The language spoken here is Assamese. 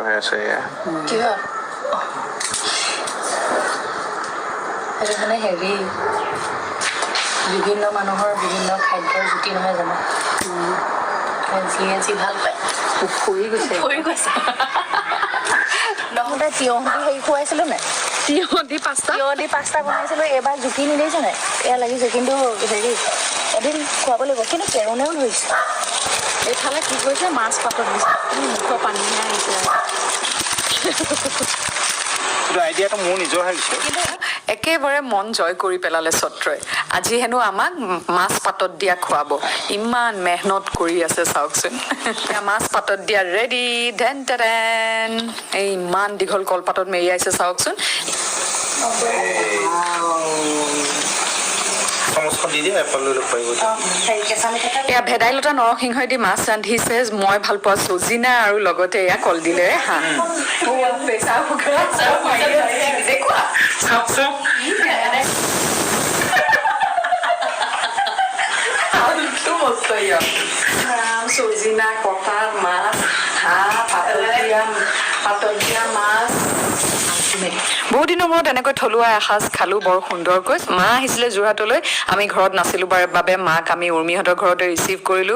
হৈ আছে এয়া কিয় এটা মানে হেৰি বিভিন্ন মানুহৰ বিভিন্ন খাদ্যৰ জুতি নহয় জানো যিয়ে যি ভাল পায় ফুৰি গৈছে নহ'লে তিয়ঁহটো হেৰি খুৱাইছিলোঁ নাই তিয়ঁহ দি পাস্তা বনাইছিলোঁ এইবাৰ জুতি নিদিছে নাই এয়া লাগিছে কিন্তু হেৰি এদিন খুৱাব লাগিব কিন্তু কেৰুণেও ধৰিছে এইফালে কি কৰিছে মাছ পাতত দিছে মুখৰ পানীহে আহিছে আইডিয়াটো মোৰ নিজৰ আহিছে একেবাৰে মন জয় কৰি পেলালে ছত্ৰই আজি হেনো আমাক মাছ পাতত দিয়া খুৱাব ইমান মেহনত কৰি আছে চাওকচোন মাছ পাতত দিয়া ৰেডি ধেন টেন এই ইমান দীঘল কলপাতত মেৰিয়াইছে চাওকচোন এয়া ভেদাইলতা নৰসিংহই দি মাছ ৰান্ধিছে মই ভাল পোৱা চজিনা আৰু লগতে এয়া কলডিলেৰে হাঁহ চজিনা কটা মাছ হাঁহ পাতত দিয়া মাছ বহুত দিনৰ মূৰত এনেকৈ থলুৱা এসাঁজ খালো বৰ সুন্দৰকৈ মা আহিছিলে যোৰহাটলৈ আমি ঘৰত নাছিলো বাবে মাক আমি উৰ্মিহঁতৰ ঘৰতে ৰিচিভ কৰিলো